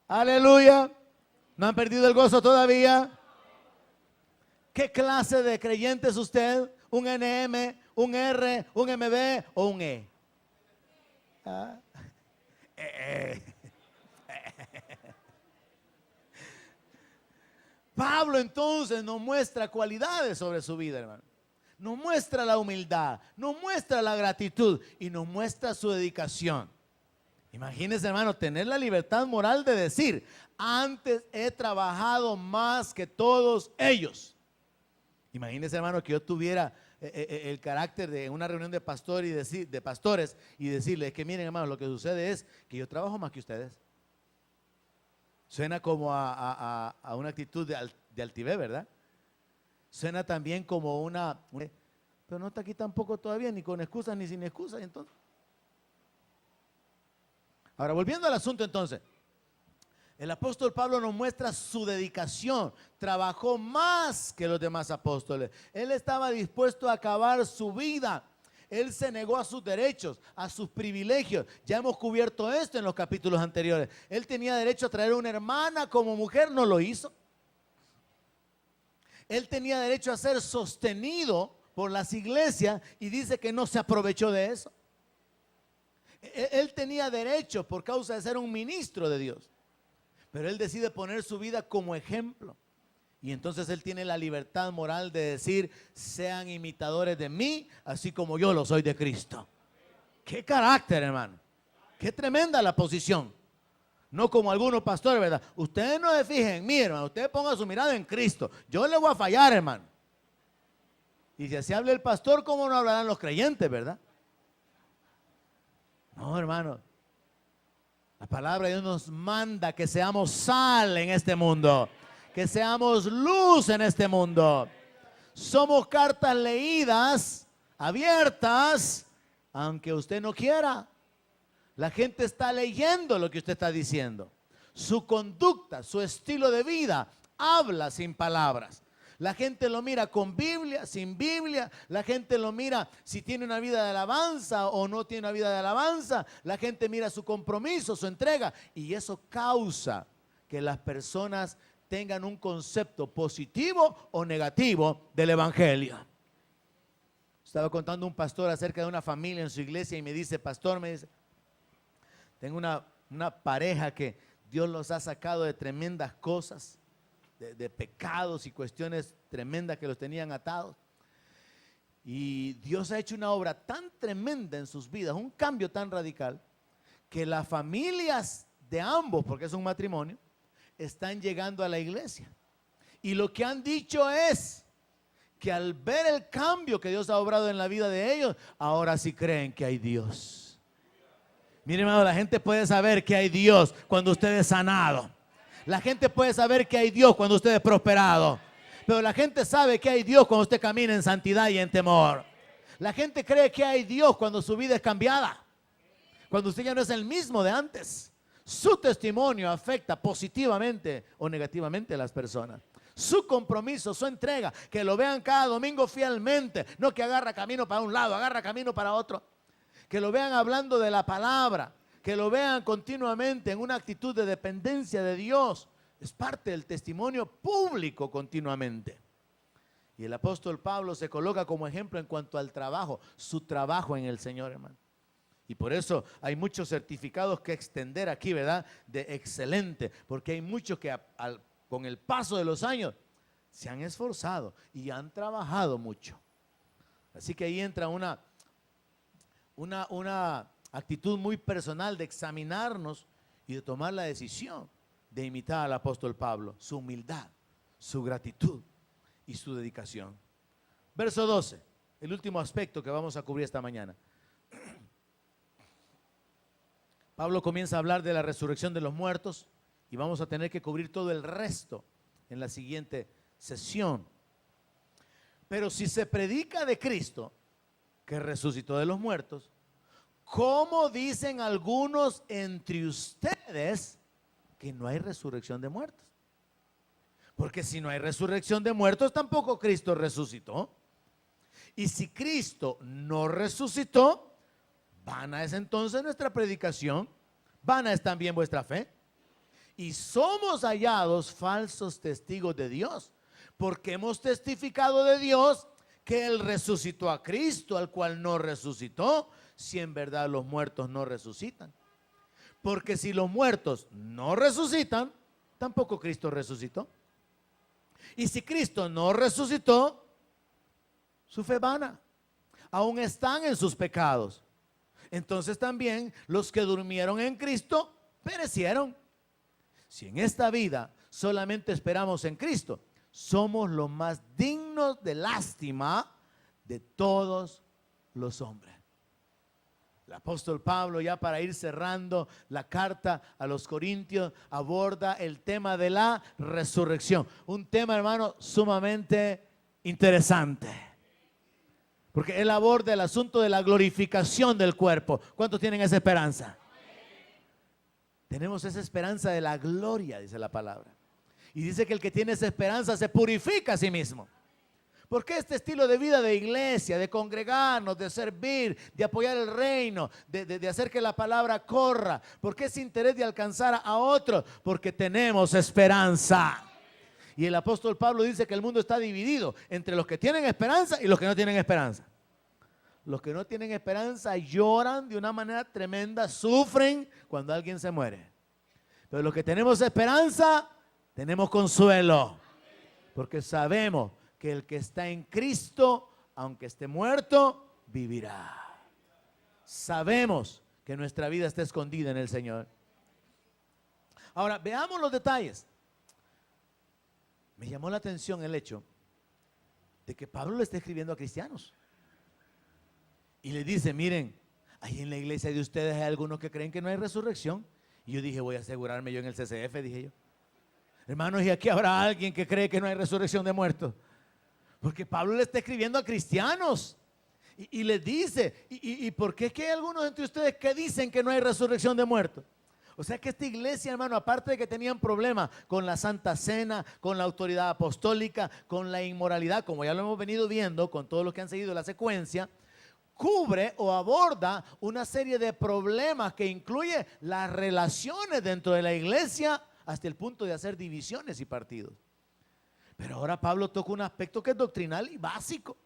Aleluya. ¿No han perdido el gozo todavía? ¿Qué clase de creyente es usted? ¿Un NM, un R, un MB o un E? ¿Ah? Pablo entonces nos muestra cualidades sobre su vida, hermano. Nos muestra la humildad, nos muestra la gratitud y nos muestra su dedicación. Imagínese, hermano, tener la libertad moral de decir: antes he trabajado más que todos ellos. Imagínese, hermano, que yo tuviera el carácter de una reunión de pastores y decirles: es que miren, hermano, lo que sucede es que yo trabajo más que ustedes. Suena como a una actitud de altivez, ¿verdad? Suena también como pero no está aquí tampoco todavía, ni con excusas ni sin excusas. Entonces, ahora, volviendo al asunto entonces, el apóstol Pablo nos muestra su dedicación. Trabajó más que los demás apóstoles. Él estaba dispuesto a acabar su vida. Él se negó a sus derechos, a sus privilegios. Ya hemos cubierto esto en los capítulos anteriores. Él tenía derecho a traer una hermana como mujer, no lo hizo. Él tenía derecho a ser sostenido por las iglesias y dice que no se aprovechó de eso. Él tenía derecho por causa de ser un ministro de Dios, pero él decide poner su vida como ejemplo. Y entonces él tiene la libertad moral de decir: sean imitadores de mí, así como yo lo soy de Cristo. Qué carácter, hermano. Qué tremenda la posición. No como algunos pastores, ¿verdad? Ustedes no se fijen en mí, hermano. Ustedes pongan su mirada en Cristo. Yo le voy a fallar, hermano. Y si así habla el pastor, ¿cómo no hablarán los creyentes, verdad? No, hermano. La palabra de Dios nos manda que seamos sal en este mundo, que seamos luz en este mundo. Somos cartas leídas, abiertas, aunque usted no quiera. La gente está leyendo lo que usted está diciendo. su conducta, su estilo de vida, habla sin palabras. La gente lo mira con Biblia, sin Biblia. La gente lo mira si tiene una vida de alabanza o no tiene una vida de alabanza. La gente mira su compromiso, su entrega. Y eso causa que las personas tengan un concepto positivo o negativo del evangelio. Estaba contando un pastor acerca de una familia en su iglesia y me dice, pastor, me dice, tengo una pareja que Dios los ha sacado de tremendas cosas, de pecados y cuestiones tremendas que los tenían atados. Y Dios ha hecho una obra tan tremenda en sus vidas, un cambio tan radical, que las familias de ambos, porque es un matrimonio, están llegando a la iglesia. Y lo que han dicho es que al ver el cambio que Dios ha obrado en la vida de ellos, ahora sí creen que hay Dios. Mire, hermano, la gente puede saber que hay Dios cuando usted es sanado. La gente puede saber que hay Dios cuando usted es prosperado. Pero la gente sabe que hay Dios cuando usted camina en santidad y en temor. La gente cree que hay Dios cuando su vida es cambiada, cuando usted ya no es el mismo de antes. Su testimonio afecta positivamente o negativamente a las personas. Su compromiso, su entrega, que lo vean cada domingo fielmente, no que agarra camino para un lado, agarra camino para otro. Que lo vean hablando de la palabra, que lo vean continuamente en una actitud de dependencia de Dios. Es parte del testimonio público continuamente. Y el apóstol Pablo se coloca como ejemplo en cuanto al trabajo, su trabajo en el Señor, hermano. Y por eso hay muchos certificados que extender aquí, ¿verdad? De excelente, porque hay muchos que con el paso de los años se han esforzado y han trabajado mucho. Así que ahí entra una actitud muy personal de examinarnos y de tomar la decisión de imitar al apóstol Pablo, su humildad, su gratitud y su dedicación. Verso 12, el último aspecto que vamos a cubrir esta mañana. Pablo comienza a hablar de la resurrección de los muertos y vamos a tener que cubrir todo el resto en la siguiente sesión. Pero si se predica de Cristo, que resucitó de los muertos, ¿cómo dicen algunos entre ustedes que no hay resurrección de muertos? Porque si no hay resurrección de muertos, tampoco Cristo resucitó. Y si Cristo no resucitó, vana es entonces nuestra predicación, vana es también vuestra fe. Y somos hallados falsos testigos de Dios, porque hemos testificado de Dios que Él resucitó a Cristo, al cual no resucitó, si en verdad los muertos no resucitan. Porque si los muertos no resucitan, tampoco Cristo resucitó. Y si Cristo no resucitó, su fe vana, aún están en sus pecados. Entonces también los que durmieron en Cristo perecieron. Si en esta vida solamente esperamos en Cristo, somos los más dignos de lástima de todos los hombres. El apóstol Pablo, ya para ir cerrando la carta a los Corintios, aborda el tema de la resurrección. Un tema, hermano, sumamente interesante, porque él aborda el asunto de la glorificación del cuerpo. ¿Cuántos tienen esa esperanza? Tenemos esa esperanza de la gloria, dice la palabra. Y dice que el que tiene esa esperanza se purifica a sí mismo. ¿Por qué este estilo de vida de iglesia, de congregarnos, de servir, de apoyar el reino, de hacer que la palabra corra? ¿Por qué ese interés de alcanzar a otros? Porque tenemos esperanza. Y el apóstol Pablo dice que el mundo está dividido entre los que tienen esperanza y los que no tienen esperanza. Los que no tienen esperanza lloran de una manera tremenda, sufren cuando alguien se muere. Pero los que tenemos esperanza, tenemos consuelo, porque sabemos que el que está en Cristo, aunque esté muerto, vivirá. Sabemos que nuestra vida está escondida en el Señor. Ahora, veamos los detalles. Me llamó la atención el hecho de que Pablo le está escribiendo a cristianos. Y le dice, miren, ahí en la iglesia de ustedes hay algunos que creen que no hay resurrección. Y yo dije, voy a asegurarme yo en el CCF, dije yo. Hermanos, y aquí habrá alguien que cree que no hay resurrección de muertos. Porque Pablo le está escribiendo a cristianos. Y les dice, ¿y por qué es que hay algunos entre ustedes que dicen que no hay resurrección de muertos? O sea que esta iglesia, hermano, aparte de que tenían problemas con la Santa Cena, con la autoridad apostólica, con la inmoralidad, como ya lo hemos venido viendo con todos los que han seguido la secuencia, cubre o aborda una serie de problemas que incluye las relaciones dentro de la iglesia hasta el punto de hacer divisiones y partidos. Pero ahora Pablo toca un aspecto que es doctrinal y básico.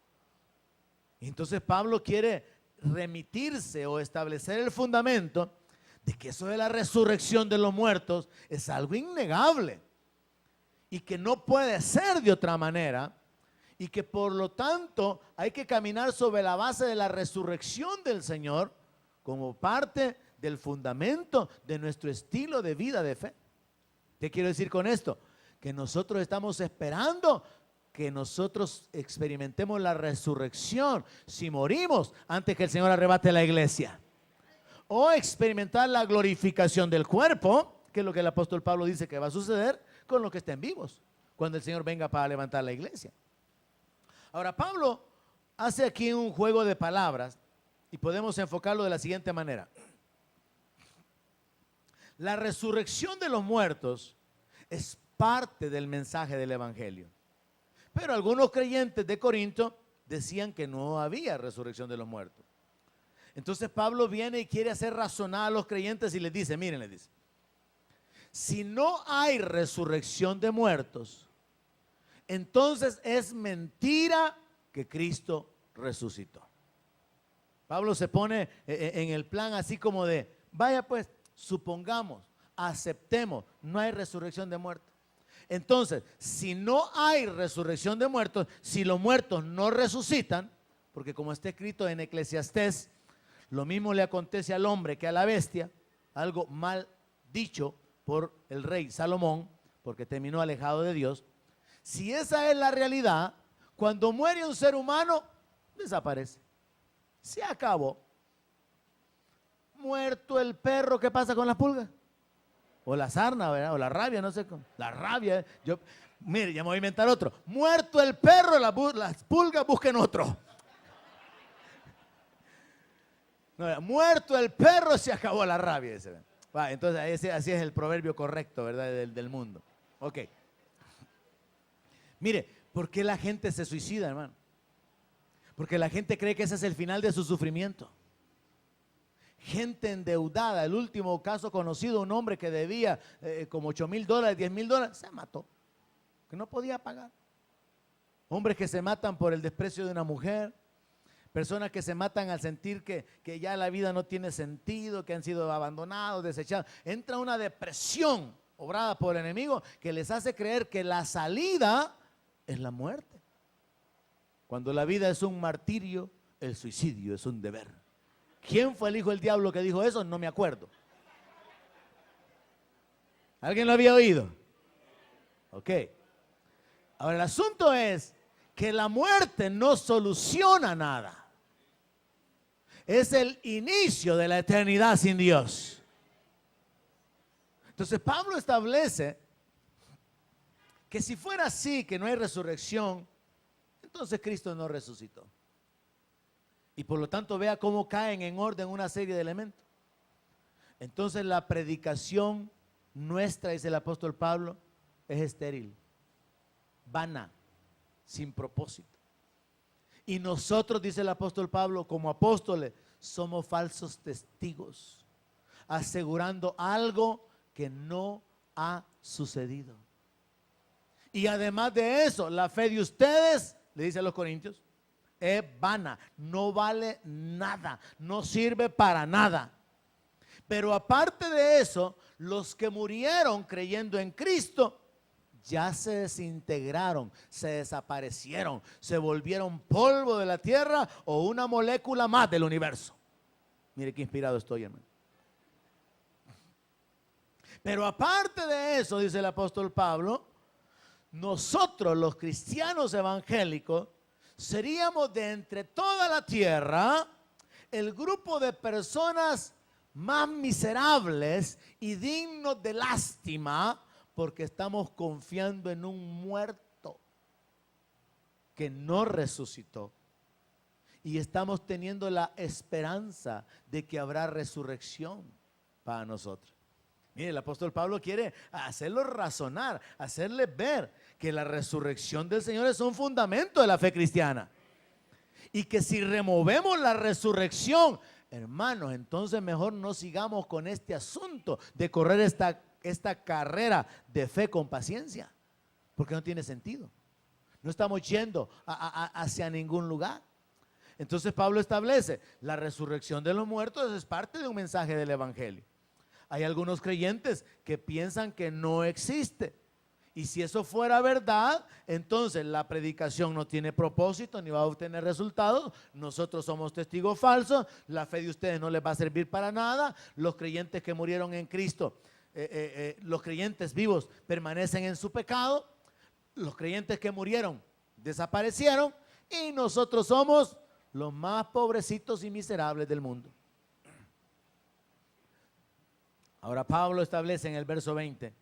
Entonces Pablo quiere remitirse o establecer el fundamento de que eso de la resurrección de los muertos es algo innegable y que no puede ser de otra manera, y que por lo tanto hay que caminar sobre la base de la resurrección del Señor como parte del fundamento de nuestro estilo de vida de fe. ¿Qué quiero decir con esto? Que nosotros estamos esperando que nosotros experimentemos la resurrección si morimos antes que el Señor arrebate la iglesia, o experimentar la glorificación del cuerpo, que es lo que el apóstol Pablo dice que va a suceder con los que estén vivos cuando el Señor venga para levantar la iglesia. Ahora Pablo hace aquí un juego de palabras y podemos enfocarlo de la siguiente manera. La resurrección de los muertos es parte del mensaje del evangelio, pero algunos creyentes de Corinto decían que no había resurrección de los muertos. Entonces Pablo viene y quiere hacer razonar a los creyentes y les dice, miren, les dice, si no hay resurrección de muertos, entonces es mentira que Cristo resucitó. Pablo se pone en el plan así como de, vaya pues, supongamos, aceptemos, no hay resurrección de muertos. Entonces, si no hay resurrección de muertos, si los muertos no resucitan, porque como está escrito en Eclesiastés, lo mismo le acontece al hombre que a la bestia, algo mal dicho por el rey Salomón, porque terminó alejado de Dios. Si esa es la realidad, cuando muere un ser humano, desaparece. Se acabó. Muerto el perro, ¿qué pasa con las pulgas? O la sarna, ¿verdad? O la rabia, no sé cómo. La rabia. Mire, ya me voy a inventar otro. Muerto el perro, las pulgas, busquen otro. No, muerto el perro, se acabó la rabia. Entonces, así es el proverbio correcto, ¿verdad? Del mundo. Ok. Mire, ¿por qué la gente se suicida, hermano? Porque la gente cree que ese es el final de su sufrimiento. Gente endeudada. El último caso conocido, un hombre que debía como $8,000, $10,000, se mató, que no podía pagar. Hombres que se matan por el desprecio de una mujer. Personas que se matan al sentir que ya la vida no tiene sentido, que han sido abandonados, desechados. Entra una depresión obrada por el enemigo que les hace creer que la salida es la muerte. Cuando la vida es un martirio, el suicidio es un deber. ¿Quién fue el hijo del diablo que dijo eso? No me acuerdo. ¿Alguien lo había oído? Ok. Ahora el asunto es que la muerte no soluciona nada. Es el inicio de la eternidad sin Dios. Entonces Pablo establece que si fuera así, que no hay resurrección, entonces Cristo no resucitó. Y por lo tanto vea cómo caen en orden una serie de elementos. Entonces la predicación nuestra, dice el apóstol Pablo, es estéril, vana, sin propósito. Y nosotros, dice el apóstol Pablo, como apóstoles, somos falsos testigos, asegurando algo que no ha sucedido. Y además de eso, la fe de ustedes, le dice a los corintios, es vana, no vale nada, no sirve para nada. Pero aparte de eso, los que murieron creyendo en Cristo, ya se desintegraron, se desaparecieron, se volvieron polvo de la tierra o una molécula más del universo. Mire qué inspirado estoy, hermano. Pero aparte de eso, dice el apóstol Pablo, nosotros los cristianos evangélicos seríamos de entre toda la tierra el grupo de personas más miserables y dignos de lástima, porque estamos confiando en un muerto que no resucitó. Y estamos teniendo la esperanza de que habrá resurrección para nosotros. Mire, el apóstol Pablo quiere hacerlo razonar, hacerle ver que la resurrección del Señor es un fundamento de la fe cristiana. Y que si removemos la resurrección, hermanos, entonces mejor no sigamos con este asunto de correr esta carrera de fe con paciencia, porque no tiene sentido. No estamos yendo hacia ningún lugar. Entonces Pablo establece, la resurrección de los muertos es parte de un mensaje del evangelio. Hay algunos creyentes que piensan que no existe. Y si eso fuera verdad, entonces la predicación no tiene propósito ni va a obtener resultados. Nosotros somos testigos falsos. La fe de ustedes no les va a servir para nada. Los creyentes que murieron en Cristo, los creyentes vivos permanecen en su pecado. Los creyentes que murieron desaparecieron. Y nosotros somos los más pobrecitos y miserables del mundo. Ahora Pablo establece en el verso 20,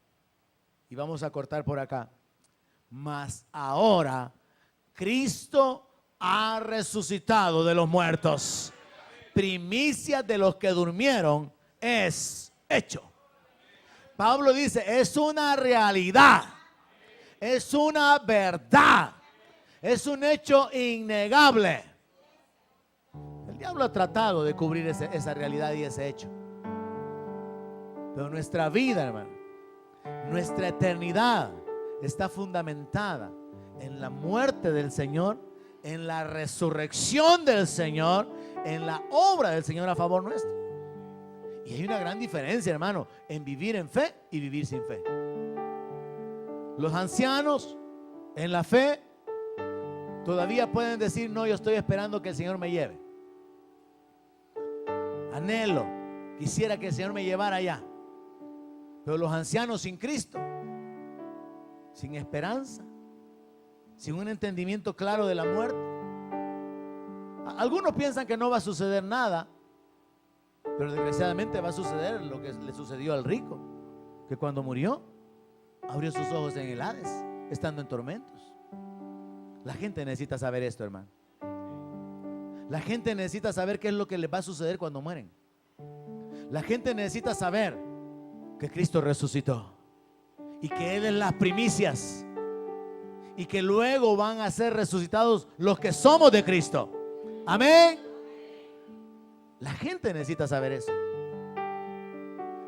y vamos a cortar por acá: mas ahora Cristo ha resucitado de los muertos, primicia de los que durmieron es hecho. Pablo dice, es una realidad, es una verdad, es un hecho innegable. El diablo ha tratado de cubrir esa realidad y ese hecho. Pero nuestra vida, hermano, nuestra eternidad está fundamentada en la muerte del Señor, en la resurrección del Señor, en la obra del Señor a favor nuestro. Y hay una gran diferencia, hermano, en vivir en fe y vivir sin fe. Los ancianos en la fe todavía pueden decir, no, yo estoy esperando que el Señor me lleve. Anhelo, quisiera que el Señor me llevara allá. Pero los ancianos sin Cristo, sin esperanza, sin un entendimiento claro de la muerte. Algunos piensan que no va a suceder nada, pero desgraciadamente va a suceder lo que le sucedió al rico, que cuando murió abrió sus ojos en el Hades, estando en tormentos. La gente necesita saber esto, hermano. La gente necesita saber qué es lo que les va a suceder cuando mueren. La gente necesita saber que Cristo resucitó y que Él es las primicias y que luego van a ser resucitados los que somos de Cristo. Amén. La gente necesita saber eso.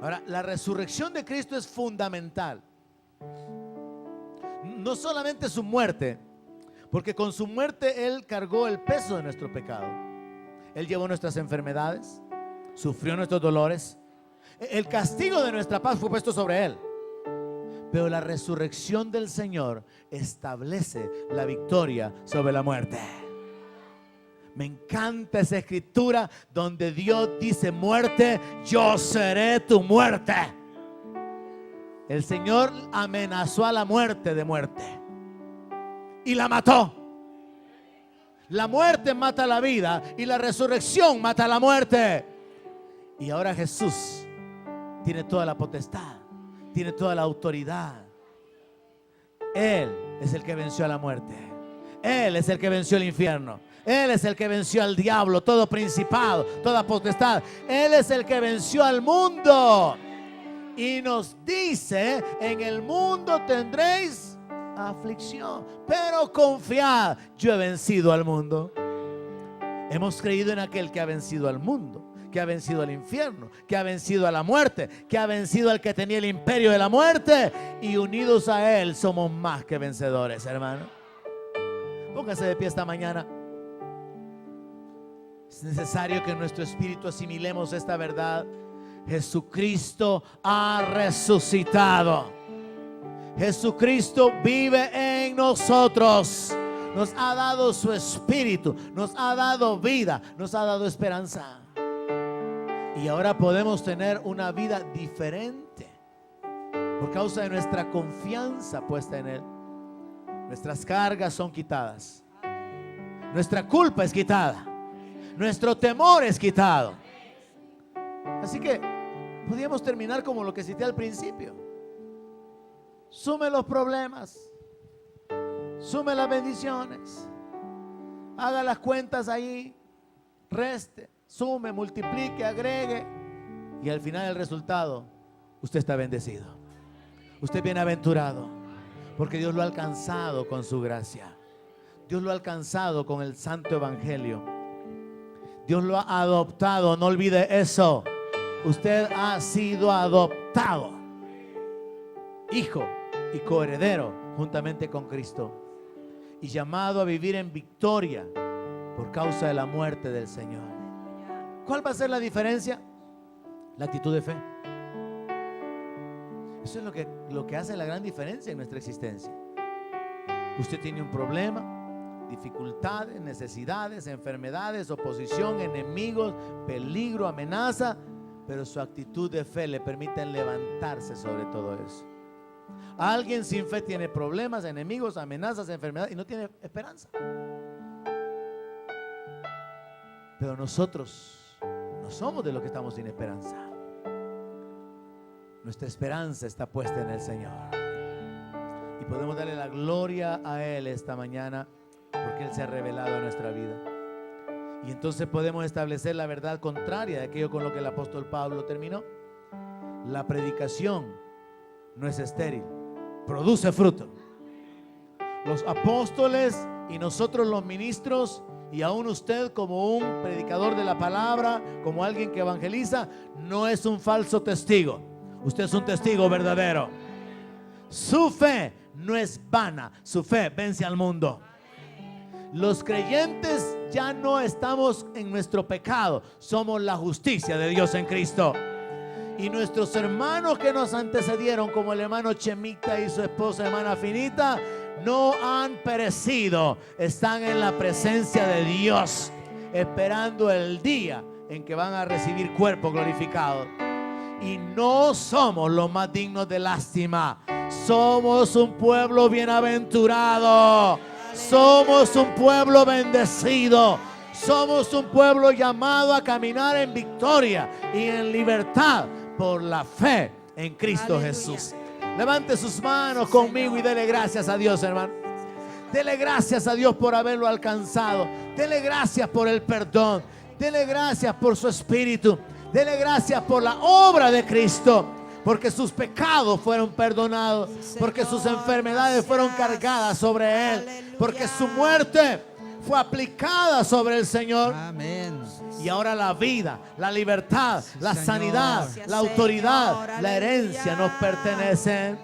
Ahora, la resurrección de Cristo es fundamental. No solamente su muerte, porque con su muerte Él cargó el peso de nuestro pecado. Él llevó nuestras enfermedades, sufrió nuestros dolores. El castigo de nuestra paz fue puesto sobre Él. Pero la resurrección del Señor establece la victoria sobre la muerte. Me encanta esa escritura donde Dios dice, muerte, yo seré tu muerte. El Señor amenazó a la muerte de muerte y la mató. La muerte mata la vida y la resurrección mata la muerte. Y ahora Jesús tiene toda la potestad, tiene toda la autoridad. Él es el que venció a la muerte. Él es el que venció el infierno. Él es el que venció al diablo, todo principado, toda potestad. Él es el que venció al mundo. Y nos dice, en el mundo tendréis aflicción, pero confiad, yo he vencido al mundo. Hemos creído en aquel que ha vencido al mundo, que ha vencido al infierno, que ha vencido a la muerte, que ha vencido al que tenía el imperio de la muerte, y unidos a Él somos más que vencedores, hermano. Póngase de pie esta mañana. Es necesario que en nuestro espíritu asimilemos esta verdad. Jesucristo ha resucitado. Jesucristo vive en nosotros. Nos ha dado su espíritu, nos ha dado vida, nos ha dado esperanza. Y ahora podemos tener una vida diferente por causa de nuestra confianza puesta en Él. Nuestras cargas son quitadas. Nuestra culpa es quitada. Nuestro temor es quitado. Así que podríamos terminar como lo que cité al principio. Sume los problemas, sume las bendiciones, haga las cuentas ahí, reste, sume, multiplique, agregue, y al final el resultado, usted está bendecido. Usted es bienaventurado, porque Dios lo ha alcanzado con su gracia. Dios lo ha alcanzado con el santo evangelio. Dios lo ha adoptado. No olvide eso. Usted ha sido adoptado, hijo y coheredero juntamente con Cristo, y llamado a vivir en victoria por causa de la muerte del Señor. ¿Cuál va a ser la diferencia? La actitud de fe. Eso es lo que hace la gran diferencia en nuestra existencia. Usted tiene un problema, dificultades, necesidades, enfermedades, oposición, enemigos, peligro, amenaza, pero su actitud de fe le permite levantarse sobre todo eso. Alguien sin fe tiene problemas, enemigos, amenazas, enfermedades y no tiene esperanza. Pero nosotros no somos de los que estamos sin esperanza. Nuestra esperanza está puesta en el Señor. Y podemos darle la gloria a Él esta mañana, porque Él se ha revelado en nuestra vida. Y entonces podemos establecer la verdad contraria de aquello con lo que el apóstol Pablo terminó. La predicación no es estéril, produce fruto. Los apóstoles y nosotros los ministros, y aún usted como un predicador de la palabra, como alguien que evangeliza, no es un falso testigo. Usted es un testigo verdadero. Su fe no es vana, su fe vence al mundo. Los creyentes ya no estamos en nuestro pecado, somos la justicia de Dios en Cristo. Y nuestros hermanos que nos antecedieron, como el hermano Chemita y su esposa hermana Finita, no han perecido, están en la presencia de Dios, esperando el día en que van a recibir cuerpo glorificado. Y no somos los más dignos de lástima. Somos un pueblo bienaventurado. Somos un pueblo bendecido. Somos un pueblo llamado a caminar en victoria y en libertad por la fe en Cristo Jesús. Levante sus manos conmigo y dele gracias a Dios, hermano. Dele gracias a Dios por haberlo alcanzado. Dele gracias por el perdón. Dele gracias por su espíritu. Dele gracias por la obra de Cristo, porque sus pecados fueron perdonados, porque sus enfermedades fueron cargadas sobre Él, porque su muerte fue aplicada sobre el Señor. Amén. Y ahora la vida, la libertad, la sanidad, la autoridad, la herencia nos pertenecen.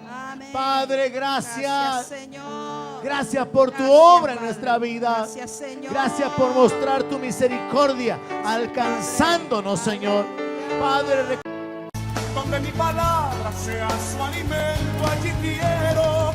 Padre, gracias. Gracias por tu obra en nuestra vida. Gracias por mostrar tu misericordia alcanzándonos, Señor. Padre, donde mi palabra sea su alimento, allí quiero